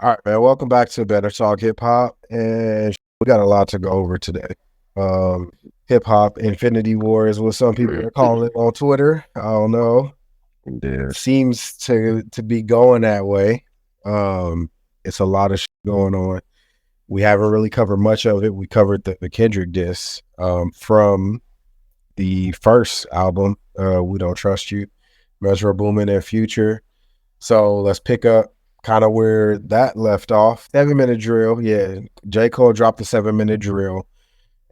All right, man. Welcome back to Better Talk Hip Hop, and we got a lot to go over today. Um, Hip Hop Infinity War is what some people are calling it on Twitter. I don't know. Yeah. Seems to be going that way. It's a lot of shit going on. We haven't really covered much of it. We covered the Kendrick diss from the first album, "We Don't Trust You," Metro Boomin and Future. So let's pick up kind of where that left off. 7 minute drill. Yeah. J. Cole dropped the 7 minute drill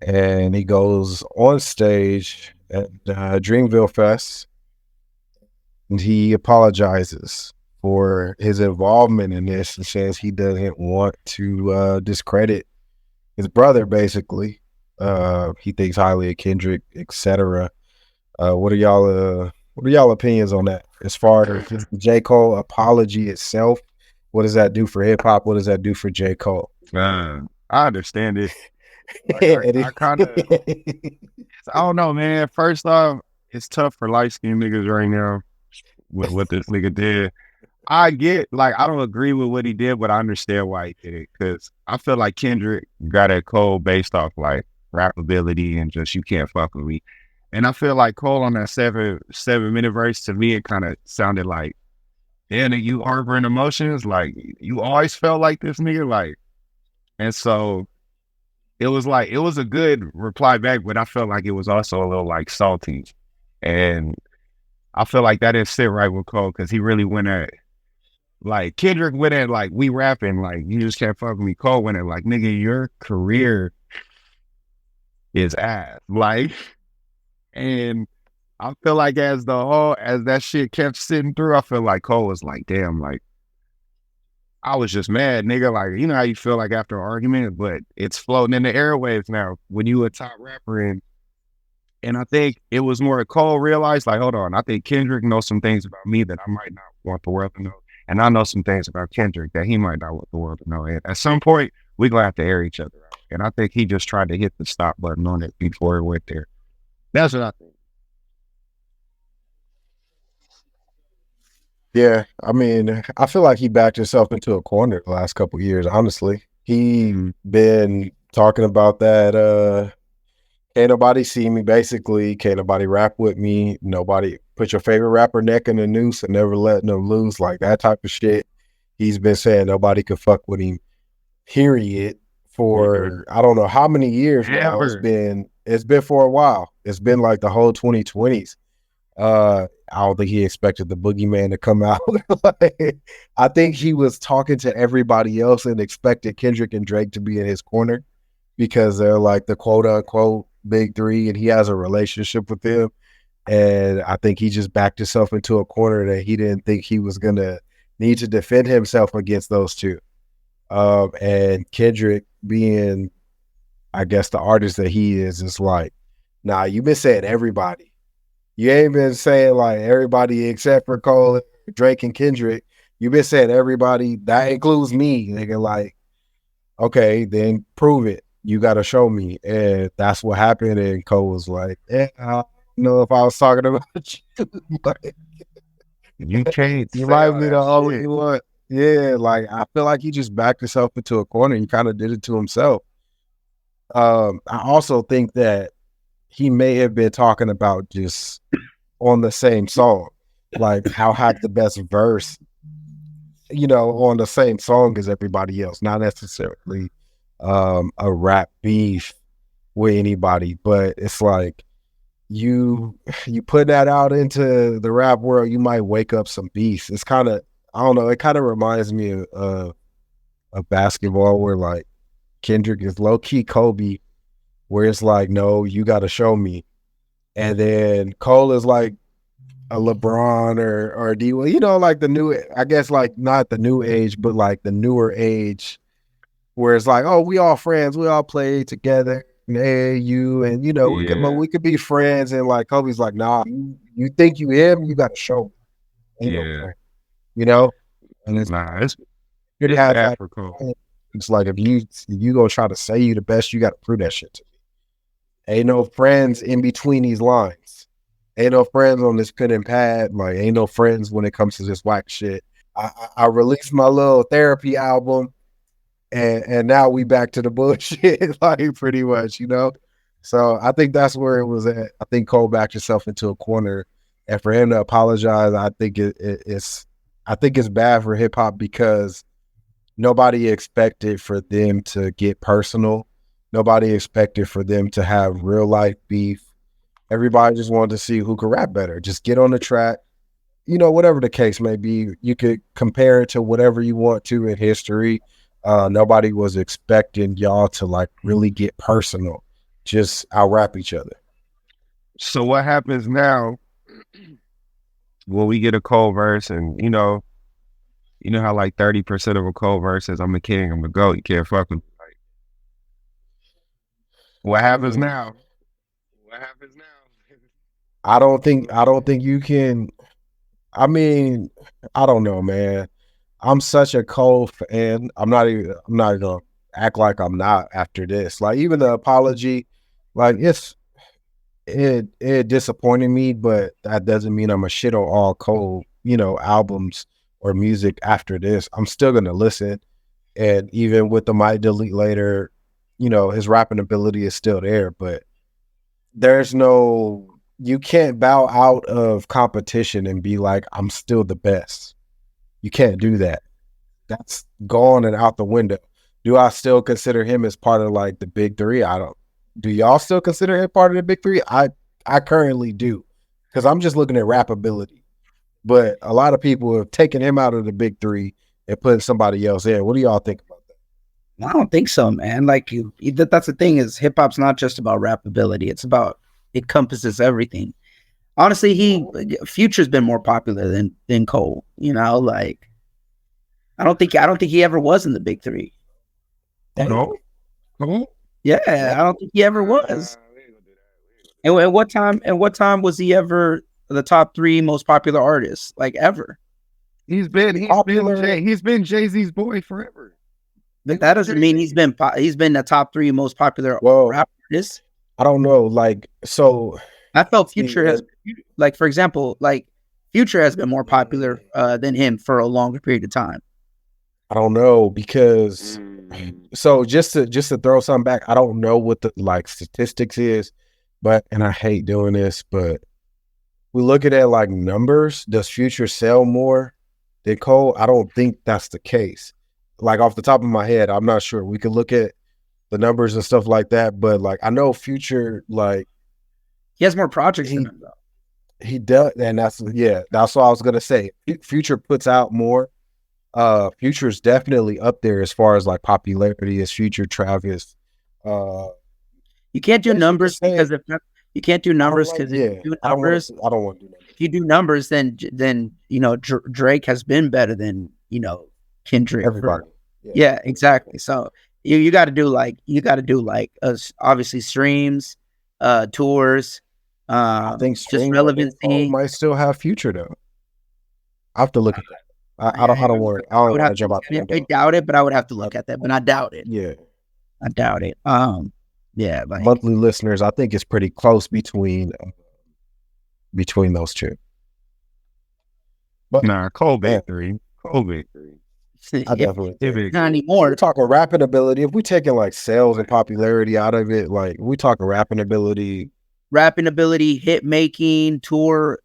and he goes on stage at Dreamville Fest and he apologizes for his involvement in this and says he doesn't want to discredit his brother, basically. He thinks highly of Kendrick, etc. What are y'all opinions on that? As far as the J. Cole apology itself, what does that do for hip hop? What does that do for J. Cole? I understand it. Like And I kind of, I don't know, man. First off, it's tough for light skinned niggas right now with what this nigga did. I get, like, I don't agree with what he did, but I understand why he did it. Cause I feel like Kendrick got at Cole based off like rap ability and just, you can't fuck with me. And I feel like Cole on that 7 minute verse, to me, it kind of sounded like, yeah, nigga, you harboring emotions. Like, you always felt like this nigga. Like, and so it was like, it was a good reply back, but I felt like it was also a little like salty. And I feel like that didn't sit right with Cole because he really went at, like, Kendrick went at, like, we rapping, like, you just can't fuck with me. Cole went at, like, nigga, your career is ass. Like, and I feel like as that shit kept sitting through, I feel like Cole was like, damn, like, I was just mad, nigga. Like, you know how you feel like after an argument, but it's floating in the airwaves now when you a top rapper. And I think it was more Cole realized, like, hold on, I think Kendrick knows some things about me that I might not want the world to know. And I know some things about Kendrick that he might not want the world to know. And at some point, we're going to have to air each other out. And I think he just tried to hit the stop button on it before it went there. That's what I think. yeah, I mean, I feel like he backed himself into a corner the last couple of years, honestly. He been talking about that can't nobody see me, basically. Can't nobody rap with me. Nobody put your favorite rapper neck in the noose and never letting them lose, like that type of shit. He's been saying nobody could fuck with him, period, for I don't know how many years now. It's been for a while. It's been like the whole 2020s. I don't think he expected the boogeyman to come out. Like, I think he was talking to everybody else and expected Kendrick and Drake to be in his corner because they're like the quote unquote big three and he has a relationship with them. And I think he just backed himself into a corner that he didn't think he was going to need to defend himself against those two. And Kendrick being, I guess, the artist that he is like, nah, you've been saying everybody. You ain't been saying like everybody except for Cole, Drake, and Kendrick. You've been saying everybody. That includes me. Nigga, like, okay, then prove it. You got to show me. And that's what happened. And Cole was like, I don't know if I was talking about you. Like, You can't you say might all be the that only shit. one. Yeah, like I feel like he just backed himself into a corner. He kind of did it to himself. I also think that he may have been talking about just on the same song, like how had the best verse, on the same song as everybody else, not necessarily a rap beef with anybody, but it's like you put that out into the rap world, you might wake up some beefs. It's kind of, I don't know, it kind of reminds me of basketball where like Kendrick is low key Kobe, where it's like, no, you got to show me, and then Cole is like a LeBron or D, well, like the new, I guess, like not the new age, but like the newer age, where it's like, oh, we all friends, we all play together in AAU, and Yeah. we could be friends, and like Kobe's like, nah, you think you him, you got to show me. Ain't no Yeah. friend, you know, and it's Nah, good to it's have bad that. for Cole. It's like if you gonna try to say you the best, you got to prove that shit to me. Ain't no friends in between these lines. Ain't no friends on this pen and pad. Like, ain't no friends when it comes to this whack shit. I released my little therapy album, and now we back to the bullshit, like pretty much, you know. So I think that's where it was at. I think Cole backed himself into a corner, and for him to apologize, I think I think it's bad for hip hop because nobody expected for them to get personal. Nobody expected for them to have real life beef. Everybody just wanted to see who could rap better. Just get on the track, you know, whatever the case may be. You could compare it to whatever you want to in history. Nobody was expecting y'all to like really get personal, just out rap each other. So what happens now when we get a Cole verse, and you know how like 30% of a Cole verse is I'm a king, I'm a goat, you can't fuck with me. Like, what happens now? What happens now? I don't think you can. I mean, I don't know, man. I'm such a Cole fan. I'm not gonna act like I'm not after this. Like even the apology, like it disappointed me, but that doesn't mean I'm a shit on all Cole, you know, albums or music after this. I'm still gonna listen. And even with the Might Delete Later, you know, his rapping ability is still there, but there's no you can't bow out of competition and be like, I'm still the best. You can't do that. That's gone and out the window. Do I still consider him as part of like the big three? I don't. Do y'all still consider him part of the big three? I currently do, because I'm just looking at rap ability. But a lot of people have taken him out of the big three and put somebody else in. What do y'all think about that? I don't think so, man. Like that's the thing is hip hop's not just about rap ability. It's about it encompasses everything. Honestly, Future's been more popular than Cole. You know, like I don't think he ever was in the big three. No. Yeah, I don't think he ever was. And at what time was he ever the top 3 most popular artists, like ever? He's been Jay-Z's boy forever. But that doesn't mean he's been the top 3 most popular rap artists. I don't know, like, so I felt Future has, like, for example, like Future has been more popular than him for a longer period of time. I don't know, because so just to throw something back, I don't know what the like statistics is, but and I hate doing this, but we look at it like numbers. Does Future sell more than Cole? I don't think that's the case. Like off the top of my head, I'm not sure. We could look at the numbers and stuff like that, but like I know Future, like he has more projects than him, though. He does, and that's what I was gonna say. Future puts out more. Future's definitely up there as far as like popularity as Future, Travis. You can't do numbers because you can't do numbers because if you do numbers, I don't want to do numbers. If you do numbers, then you know Drake has been better than Kendrick. Everybody. Yeah, exactly. So you got to do like obviously streams, tours. I think just relevancy might still have Future though. I have to look at that. I don't worry. I don't want to jump out. I doubt it, but I would have to look at that. But I doubt it. Yeah, I doubt it. Yeah, like, monthly listeners, I think it's pretty close between those two. But nah, Cole big three. Cole big three. I definitely not anymore. We're talking rapping ability. If we taking like sales and popularity out of it, like we talking rapping ability, hit making, tours,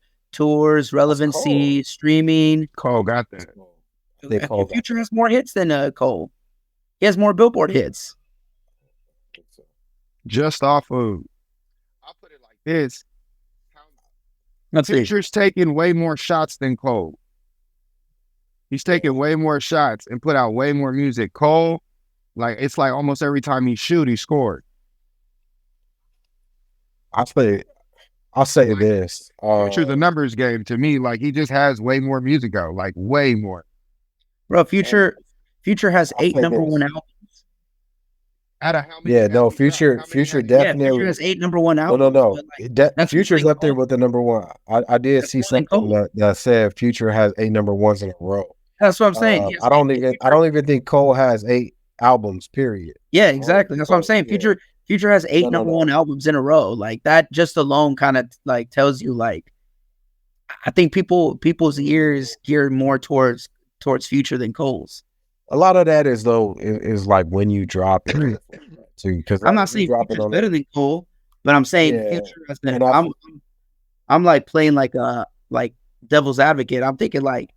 relevancy, streaming. Cole got that. Future has more hits than Cole. He has more Billboard hits. Just off of, I'll put it like this. Future's taking way more shots than Cole. He's taking way more shots and put out way more music. Cole, like it's like almost every time he shoot, he scored. I'll say this. Future's a numbers game to me. Like he just has way more music out, like way more. Bro, Future has 8 number 1 albums. Out of how many? Future definitely. Future has 8 number 1 albums. No. Future's up there with the number 1. I did see something that said Future has 8 number 1s in a row. That's what I'm saying. I don't even think Cole has 8 albums. Period. Yeah, exactly. That's what I'm saying. Future has 8 number 1 albums in a row. Like that just alone kind of like tells you like I think people's ears geared more towards towards Future than Cole's. A lot of that is like when you drop it too. Because I'm not saying Future's better than Cole, but I'm saying Future as I'm like playing like devil's advocate. I'm thinking like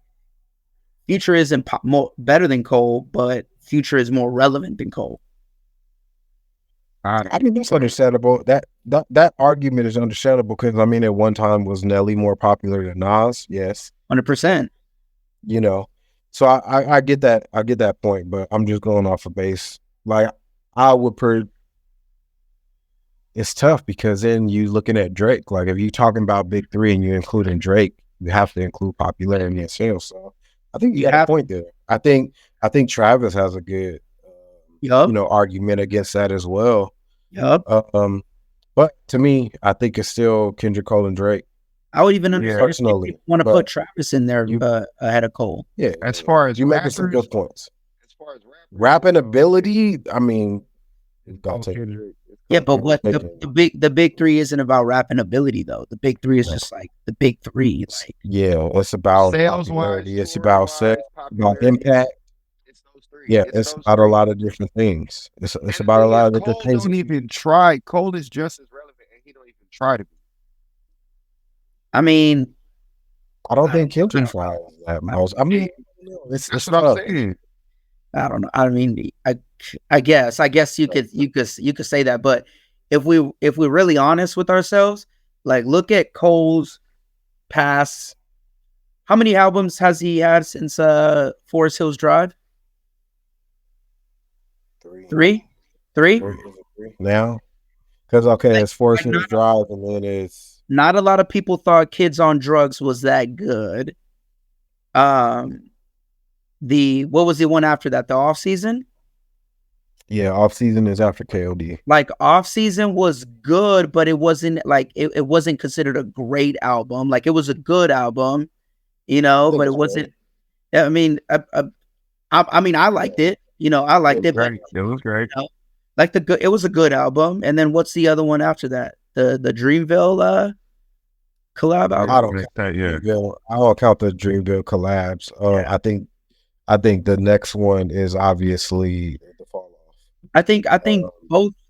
Future isn't more better than Cole, but Future is more relevant than Cole. I mean, that's understandable. That argument is understandable because I mean, at one time was Nelly more popular than Nas? Yes, 100%. You know, so I get that. I get that point, but I'm just going off of base. Like I would it's tough because then you looking at Drake. Like if you're talking about big three and you're including Drake, you have to include popularity and sales. So I think you have a point there. I think Travis has a good argument against that as well. Yep. But to me, I think it's still Kendrick, Cole, and Drake. I would even personally want to put Travis in there ahead of Cole. Yeah. As far as you making some good points. As far as rapping ability, I mean, yeah, but what the big three isn't about rapping ability though. The big three is just like the big three. Like, it's about sales wise. It's about sales, about impact. Yeah, it's about a lot of different things. It's about a lot of different things. Cole don't even try. Cole is just as relevant, and he don't even try to be. I mean, I don't think Kendrick tries that much. I mean, that's what I'm saying. I don't know. I mean, I guess you could say that, but if we're really honest with ourselves, like look at Cole's past. How many albums has he had since Forest Hills Drive? Three now, because it's Forest Hills Drive, and then it's not a lot of people thought Kids on Drugs was that good. What was the one after that? The Off Season. Yeah, Off Season is after KOD. Like Off Season was good, but it wasn't like it wasn't considered a great album. Like it was a good album, but it wasn't. Great. I mean, I mean, I liked it. I liked it. It was great. It was a good album. And then what's the other one after that? The Dreamville collab album. I don't count the Dreamville collabs. I think the next one is obviously the Fall Off. I think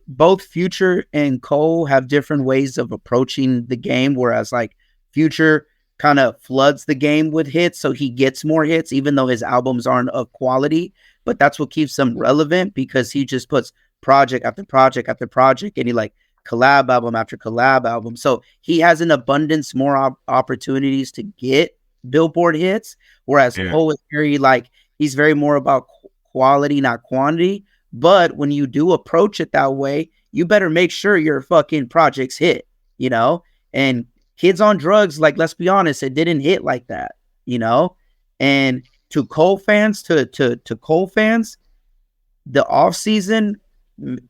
both Future and Cole have different ways of approaching the game. Whereas like Future kind of floods the game with hits, so he gets more hits, even though his albums aren't of quality. But that's what keeps him relevant because he just puts project after project after project, and he like collab album after collab album. So he has an abundance more opportunities to get Billboard hits, whereas Cole is he's very more about quality, not quantity. But when you do approach it that way, you better make sure your fucking projects hit, And Kids on Drugs, like let's be honest, it didn't hit like that, And to Cole fans, to Cole fans, the Off Season,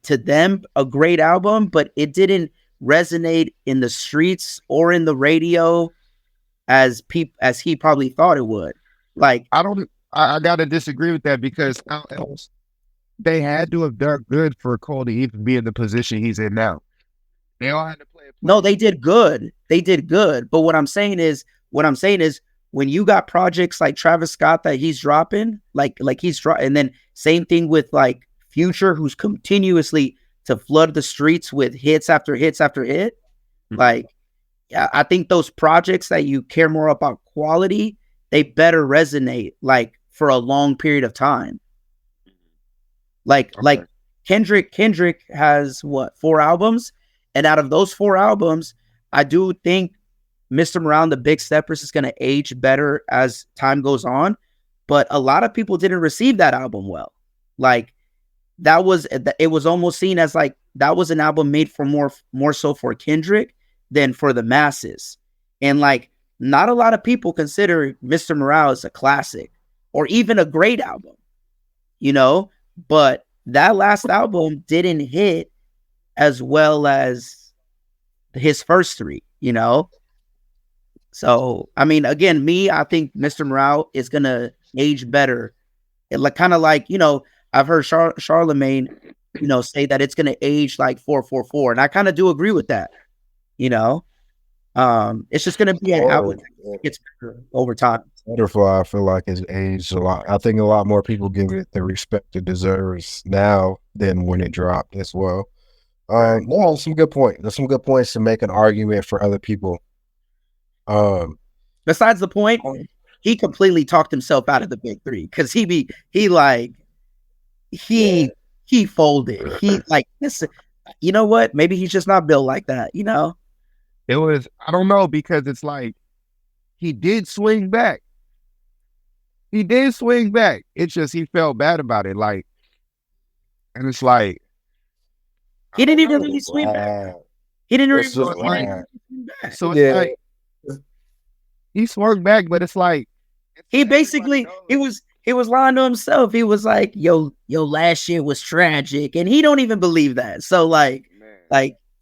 to them, a great album, but it didn't resonate in the streets or in the radio as he probably thought it would. Like I gotta disagree with that because they had to have done good for Cole to even be in the position he's in now. They all had to play. No, they did good. They did good. But what I'm saying is when you got projects like Travis Scott that he's dropping, and then same thing with like Future, who's continuously to flood the streets with hits after hits after hit. Mm-hmm. Like, yeah, I think those projects that you care more about quality, they better resonate like for a long period of time. Like Kendrick has 4 albums, and out of those 4 albums, I do think Mr. Morale, The Big Steppers is going to age better as time goes on, but a lot of people didn't receive that album well. Like it was almost seen as like that was an album made for more so for Kendrick than for the masses. And like not a lot of people consider Mr. Morale as a classic or even a great album, but that last album didn't hit as well as his first 3, So, I mean, again, I think Mr. Morale is going to age better. I've heard Charlemagne, say that it's going to age like 444. And I kind of do agree with that. It's just going to be an album that gets better over time. Butterfly, I feel like has aged a lot. I think a lot more people give it the respect it deserves now than when it dropped as well. No, some good point. There's some good points to make an argument for other people. Besides the point, he completely talked himself out of the big three because he folded. He like this. You know what? Maybe he's just not built like that. You know, It was, I don't know, because it's like he did swing back. He did swing back. It's just he felt bad about it. Like, and it's like he didn't even really swing back. He didn't really swing back. So it's like he swung back, but it's like he basically he was lying to himself. He was like, yo, last year was tragic, and he don't even believe that. So like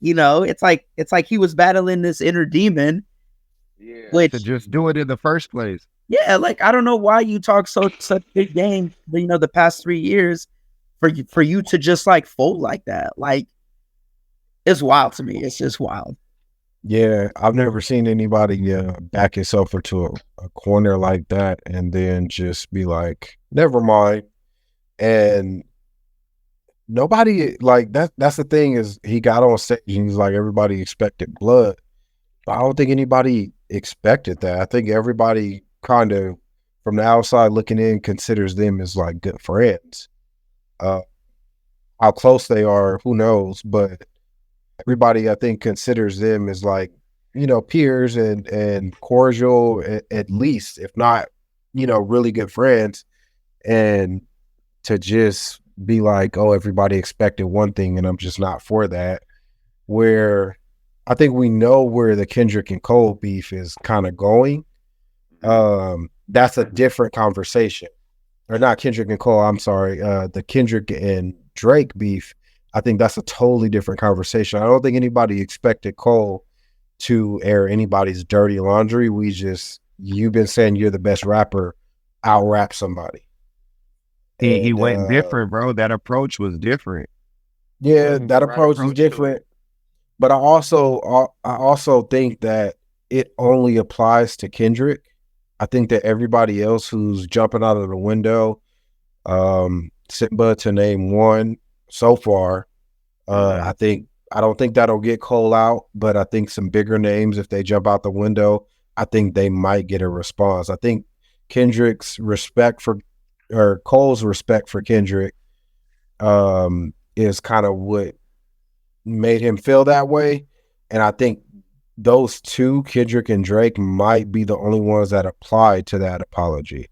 you know, it's like he was battling this inner demon. Yeah, which to just do it in the first place. Yeah, like I don't know why you talk such big game, you know, the past 3 years for you to just like fold like that. Like it's wild to me. It's just wild. Yeah, I've never seen anybody back himself into a corner like that and then just be like, never mind. And nobody like that's the thing is he got on stage and he's like everybody expected blood. But I don't think anybody expected that. I think everybody kind of from the outside looking in considers them as like good friends. How close they are, who knows? But everybody I think considers them as like, you know, peers and cordial at least, if not, you know, really good friends. And to just be like, oh, everybody expected one thing and I'm just not for that. Where I think we know where the Kendrick and Cole beef is kind of going. That's a different conversation. Or not Kendrick and Cole, I'm sorry. The Kendrick and Drake beef, I think that's a totally different conversation. I don't think anybody expected Cole to air anybody's dirty laundry. You've been saying you're the best rapper, I'll rap somebody. He went different, bro. That approach was different. Yeah, that approach was different. But I also think that it only applies to Kendrick. I think that everybody else who's jumping out of the window, Simba to name one so far, I don't think that'll get Cole out, but I think some bigger names, if they jump out the window, I think they might get a response. I think Kendrick's respect for, or Cole's respect for Kendrick, is kind of what made him feel that way. And I think those two, Kendrick and Drake, might be the only ones that apply to that apology.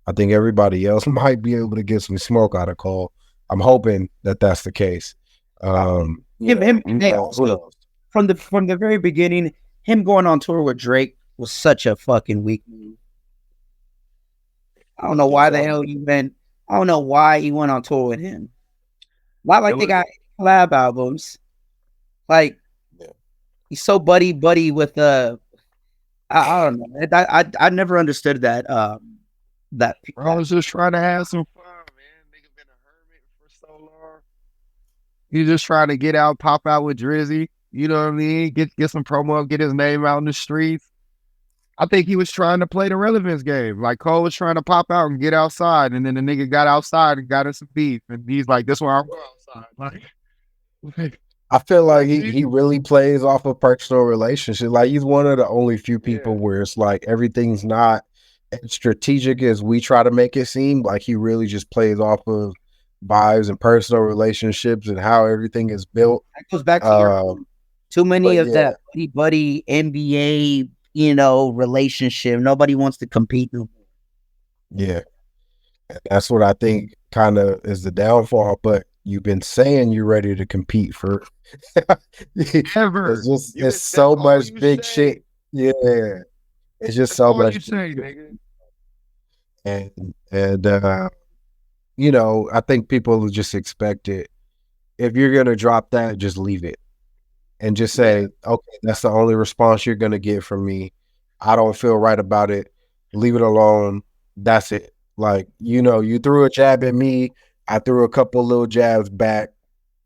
I think everybody else might be able to get some smoke out of Cole. I'm hoping that that's the case. From the very beginning, him going on tour with Drake was such a fucking weak move. I don't know why the hell he went. I don't know why he went on tour with him. Not like they got collab albums. Like he's so buddy with I don't know. I never understood that. That I was just trying to have some fun, man. Nigga been a hermit for so long. He's just trying to get out, pop out with Drizzy. You know what I mean? Get some promo, get his name out in the streets. I think he was trying to play the relevance game. Like Cole was trying to pop out and get outside, and then the nigga got outside and got in some beef, and he's like, "This one I'll go outside." Like, I feel like he really plays off of personal relationship. Like he's one of the only few people where it's like everything's not as strategic as we try to make it seem. Like he really just plays off of vibes and personal relationships and how everything is built. That goes back to too many of that buddy NBA, you know, relationship. Nobody wants to compete no more. Yeah. That's what I think kind of is the downfall. But you've been saying you're ready to compete for ever. It's so much big shit. Yeah. It's just so much. You say, nigga. And you know, I think people just expect it. If you're gonna drop that, just leave it. And just say, okay, that's the only response you're going to get from me. I don't feel right about it. Leave it alone. That's it. Like, you know, you threw a jab at me. I threw a couple little jabs back.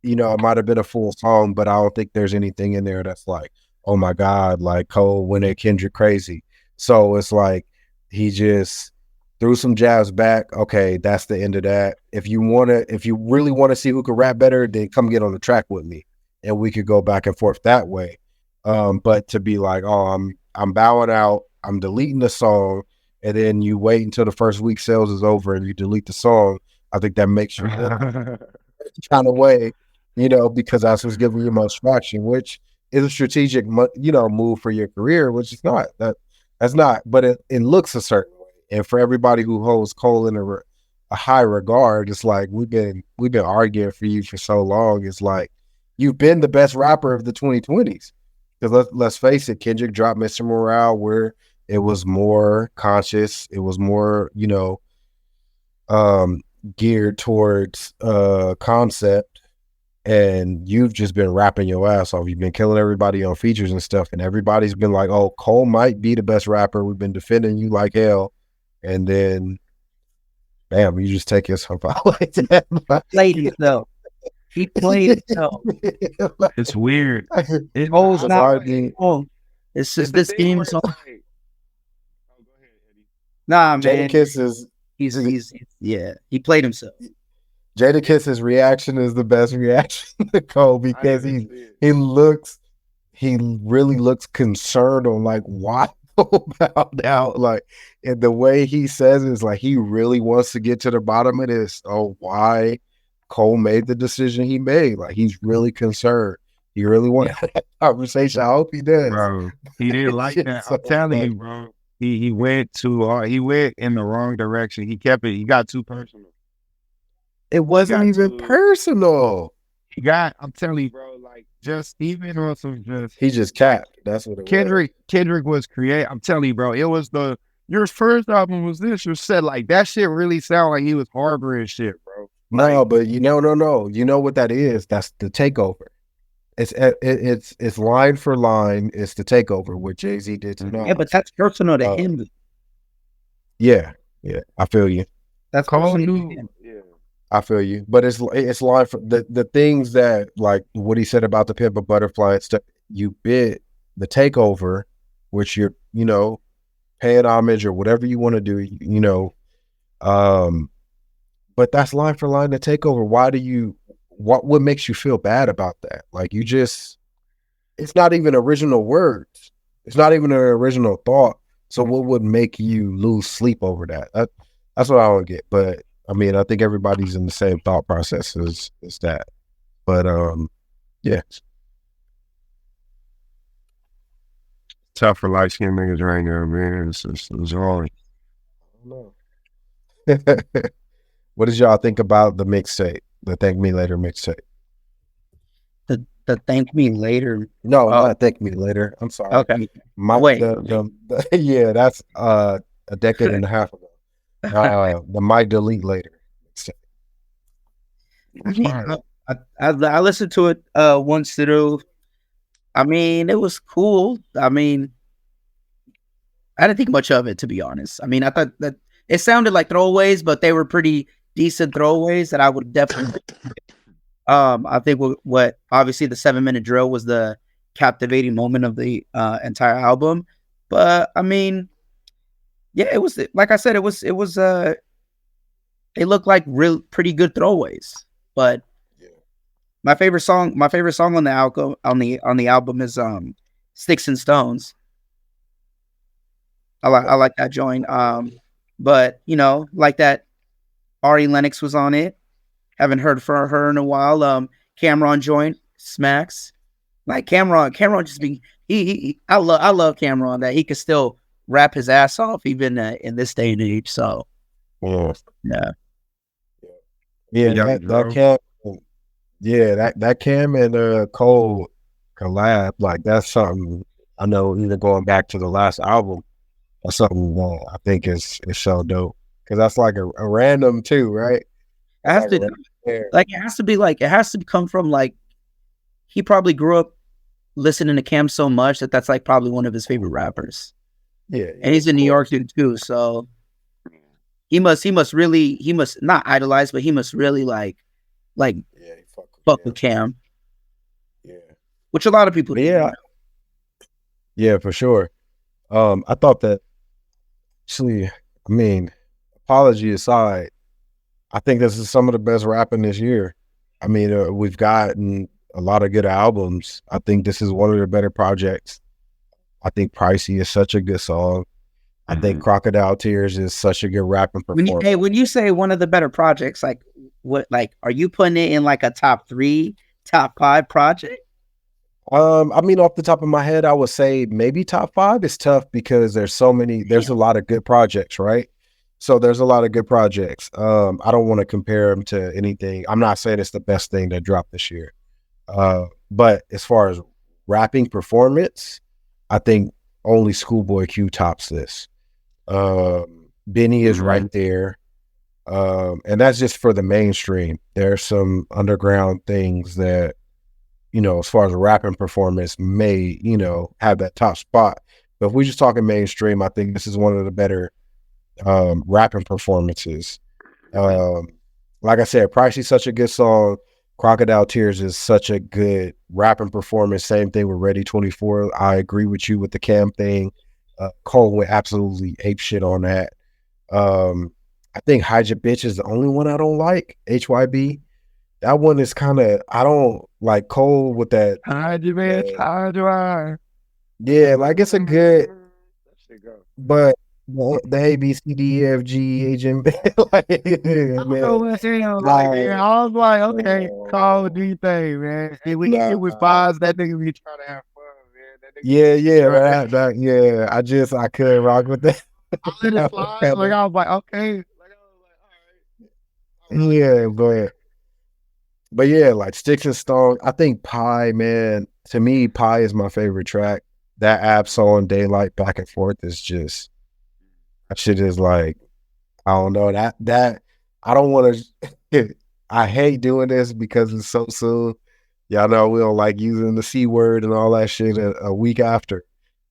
You know, it might have been a full song, but I don't think there's anything in there that's like, oh my God, like Cole went at Kendrick crazy. So it's like, he just threw some jabs back. Okay, that's the end of that. If you really want to see who could rap better, then come get on the track with me, and we could go back and forth that way. But to be like, oh, I'm bowing out, I'm deleting the song, and then you wait until the first week sales is over and you delete the song, I think that makes you kind of way, because that's what's giving you most traction, which is a strategic, move for your career, which is not that's not, but it looks a certain way. And for everybody who holds Cole in a high regard, it's like we've been arguing for you for so long. It's like you've been the best rapper of the 2020s. Because let's face it, Kendrick dropped Mr. Morale where it was more conscious, it was more, geared towards concept, and you've just been rapping your ass off. You've been killing everybody on features and stuff, and everybody's been like, oh, Cole might be the best rapper. We've been defending you like hell. And then, bam, you just take yourself out like that. Played himself. He played himself. It's weird. Cole's not Cole. It's just this game song. Nah, man. Jadakiss he played himself. Jadakiss's reaction is the best reaction to Cole because he really looks concerned on like why Cole bowed out. Like, and the way he says it is like he really wants to get to the bottom of this. Oh, why Cole made the decision he made? Like, he's really concerned. He really wanted that conversation. I hope he does. Bro, he didn't like that. I'm telling you, bro. He went too hard. He went in the wrong direction. He kept it. He got too personal. It wasn't even personal. I'm telling you, bro, like just even on some just he just capped. That's what it was. Kendrick was I'm telling you, bro, it was your first album was this. You said like that shit really sounded like he was harboring shit, bro. No, but no. You know what that is? That's the takeover. It's line for line. It's the takeover, what Jay-Z did to Nas. Yeah, but that's personal to him. Yeah, I feel you. That's personal to him. Yeah, I feel you. But it's line for the things that, like what he said about the Pimp a Butterfly and stuff. You bit the takeover, which you're paying homage or whatever you want to do. But that's line for line the takeover. What makes you feel bad about that? Like it's not even original words. It's not even an original thought. So what would make you lose sleep over that? That's what I don't get. But I mean, I think everybody's in the same thought process as that. But yeah. Tough for light skinned niggas right now, man. It's hard. I don't know. What did y'all think about the mixtape? The Thank Me Later mixtape. The Thank Me Later. No, not Thank Me Later. I'm sorry. Okay. Wait. Yeah, that's a decade and a half ago. The Might Delete Later mixtape. I listened to it once through. I mean, it was cool. I mean, I didn't think much of it, to be honest. I mean, I thought that it sounded like throwaways, but they were pretty decent throwaways that I would definitely. I think what obviously the 7-minute drill was the captivating moment of the entire album, but I mean, yeah, it was like I said, it was they looked like pretty good throwaways. But my favorite song on the album is Sticks and Stones. I like that joint. But like that. Ari Lennox was on it. Haven't heard from her in a while. Cameron joint smacks. Like Cameron just being I love Cameron that he could still rap his ass off even in this day and age. So yeah. That Cam and Cole collab, like that's something I know. Even going back to the last album, that's something I think is so dope. Because that's like a random too, right? It has it has to come from like he probably grew up listening to Cam so much that's like probably one of his favorite rappers. Yeah, and he's in New York too, so he must not idolize, but he must really like fuck with Cam. Yeah, which a lot of people do. Yeah, for sure. I thought that Actually, I mean, apology aside, I think this is some of the best rapping this year. I mean, we've gotten a lot of good albums. I think this is one of the better projects. I think Pricey is such a good song. I think Crocodile Tears is such a good rapping performance. When you say one of the better projects, like what, like, are you putting it in like a top 3, top 5 project? I mean, off the top of my head, I would say maybe top 5 is tough because there's a lot of good projects, right? So there's a lot of good projects. I don't want to compare them to anything. I'm not saying it's the best thing that dropped this year. But as far as rapping performance, I think only Schoolboy Q tops this. Benny is right there. And that's just for the mainstream. There's some underground things that, as far as rapping performance may, have that top spot. But if we're just talking mainstream, I think this is one of the better rapping performances. Like I said, Pricey's such a good song. Crocodile Tears is such a good rapping performance. Same thing with Ready 24. I agree with you with the Cam thing. Cole went absolutely ape shit on that. I think Hide Your Bitch is the only one I don't like. HYB. That one is kind of, I don't like Cole with that. Hide your bitch, hide your eye. Yeah, like it's a good, but the A, B, C, D, E, F, G, H, M, like, I was like, okay, Cole, do you think, man? And we get with Boz, that nigga be trying to have fun, man. That Yeah, I couldn't rock with that. I let it fly. Like, I was like, okay. Like, I was like, all right. Yeah, but yeah, like Sticks and Stones. I think Pie, man, to me, Pie is my favorite track. That Ab-Soul and Daylight back and forth is just, that shit is like, I don't know, that I don't want to, I hate doing this because it's so soon. Y'all know we don't like using the C word and all that shit a week after.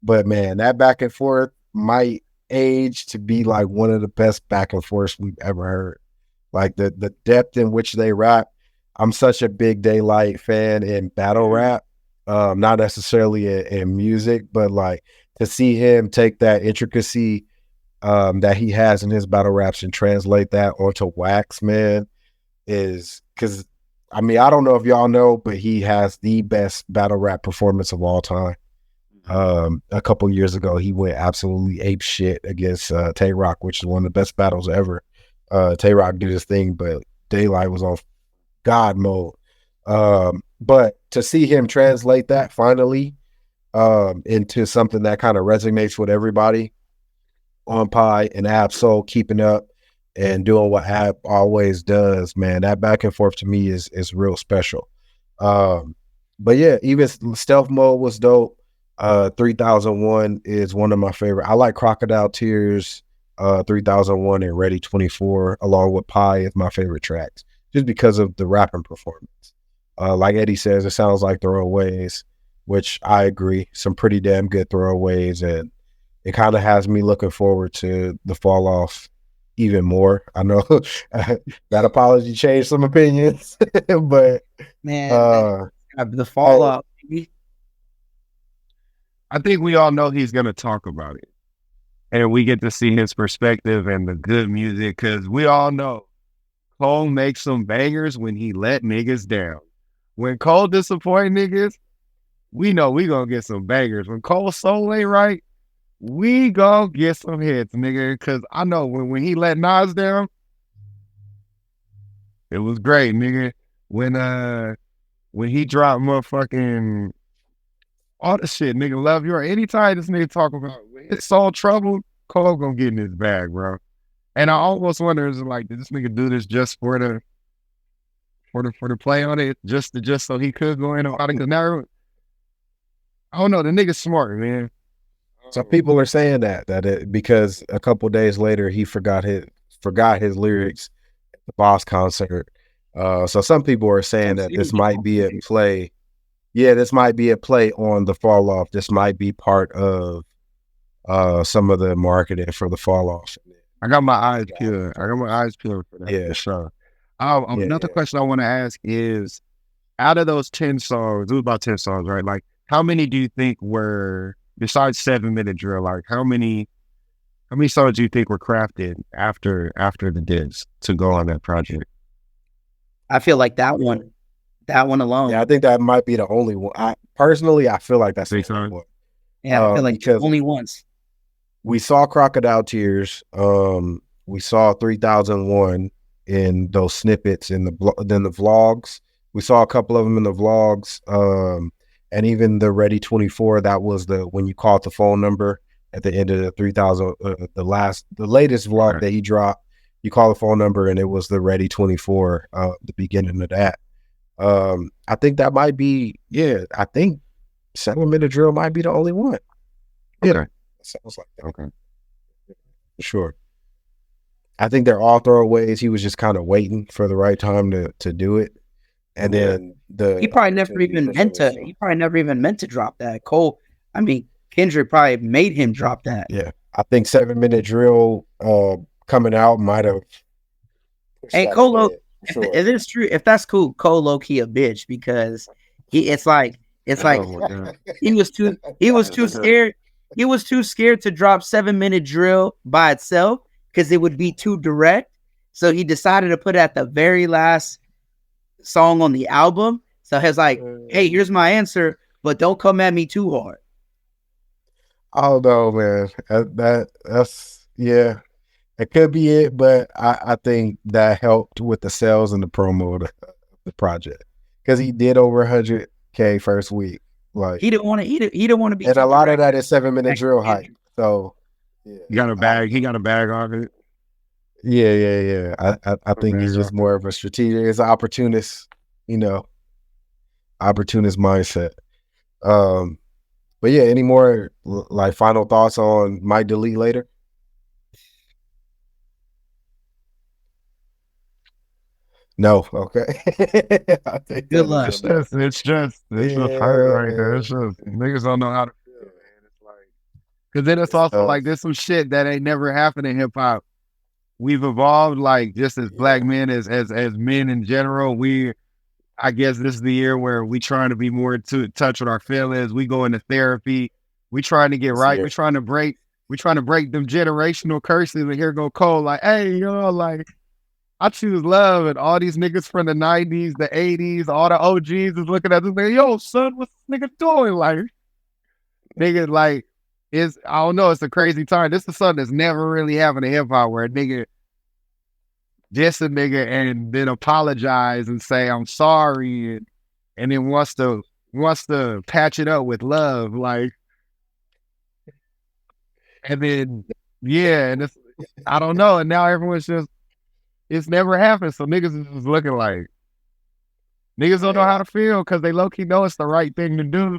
But man, that back and forth might age to be like one of the best back and forths we've ever heard. Like the depth in which they rap. I'm such a big Daylight fan in battle rap, not necessarily in music, but like to see him take that intricacy that he has in his battle raps and translate that onto wax, man, is because, I mean, I don't know if y'all know, but he has the best battle rap performance of all time. A couple years ago, he went absolutely ape shit against Tay Rock, which is one of the best battles ever. Tay Rock did his thing, but Daylight was on God mode. But to see him translate that finally into something that kind of resonates with everybody on Pie and Ab-Soul keeping up and doing what Ab always does, man, that back and forth to me is real special. But yeah, even Stealth Mode was dope. 3001 is one of my favorite. I like Crocodile Tears, 3001 and Ready 24 along with Pie is my favorite tracks just because of the rapping performance. Like Eddie says, it sounds like Throwaways, which I agree. Some pretty damn good throwaways, and it kind of has me looking forward to the Fall Off even more. I know that apology changed some opinions, but man, the Fall Off. I think we all know he's gonna talk about it, and we get to see his perspective and the good music because we all know Cole makes some bangers when he let niggas down. When Cole disappoint niggas, we know we gonna get some bangers. When Cole's soul ain't right, we gonna get some hits, nigga. Cause I know when he let Nas down, it was great, nigga. When he dropped motherfucking all the shit, nigga, Love Your, anytime this nigga talk about when his soul trouble, Cole gonna get in his bag, bro. And I almost wonder, is it like, did this nigga do this just for the play on it, just so he could go in and out? Because now, I don't know, the nigga's smart, man. Some people are saying that because a couple days later he forgot his lyrics at the Boss concert. So some people are saying that this might be a play. Yeah, this might be a play on the Fall Off. This might be part of some of the marketing for the Fall Off. I got my eyes peeled. For that. Yeah, sure. Another question I want to ask is, out of those 10 songs, it was about 10 songs, right? Like, how many do you think were, besides 7 Minute Drill, like how many How many songs do you think were crafted after the diss to go on that project? I feel like that one alone. Yeah, I think that might be the only one. I personally, I feel like that's the 6 only songs? one. Yeah, I feel like because only once. we saw Crocodile Tears. We saw 3001 in those snippets in the vlogs. We saw a couple of them in the vlogs. And even the Ready 24, that was when you called the phone number at the end of the 3000, the latest vlog Right. that he dropped. You call the phone number and it was the Ready 24, the beginning of that. I think that might be, I think 7-minute drill might be the only one. Okay. Yeah, sounds like that. Okay. For sure. I think they're all throwaways. He was just kind of waiting for the right time to do it. And then He probably never even meant to. He probably never even meant to drop that. Cole, I mean, Kendrick probably made him drop that. Yeah, I think 7-minute drill coming out might have. Hey, Cole, it is true. If that's cool, Cole low key a bitch because it's like Oh my God. he was too scared. He was too scared to drop 7-minute drill by itself because it would be too direct. So he decided to put it at the very last song on the album. So he's like, hey, here's my answer, but don't come at me too hard. I don't know, man. That's yeah. It could be it, but I think that helped with the sales and the promo of the project because he did over 100K first week. Like he didn't want to. He didn't want to be. And a lot of that is 7-minute drill hype. So He got a bag off it. Yeah. I think he's just more of a strategic. It's an opportunist, opportunist mindset. But yeah, any more like final thoughts on Might Delete Later? No. Okay. Good luck. It's just hurt right there. It's just niggas don't know how to feel, man. It's like, because then it's also like there's some shit that ain't never happened in hip hop. We've evolved, like, just as black men, as men in general. I guess this is the year where we trying to be more in touch with our feelings. We go into therapy. We trying to get right. We trying to break them generational curses. And here go Cole, like, hey, like, I choose love, and all these niggas from the 90s, the 80s, all the OGs is looking at this nigga, yo, son, what's this nigga doing? Like, nigga, like, I don't know, it's a crazy time. This is something that's never really happened in hip hop where a nigga diss a nigga and then apologize and say, I'm sorry, and then wants to patch it up with love, like, and then, and it's, I don't know, and now everyone's just, it's never happened. So niggas is just looking like niggas don't know how to feel because they low key know it's the right thing to do.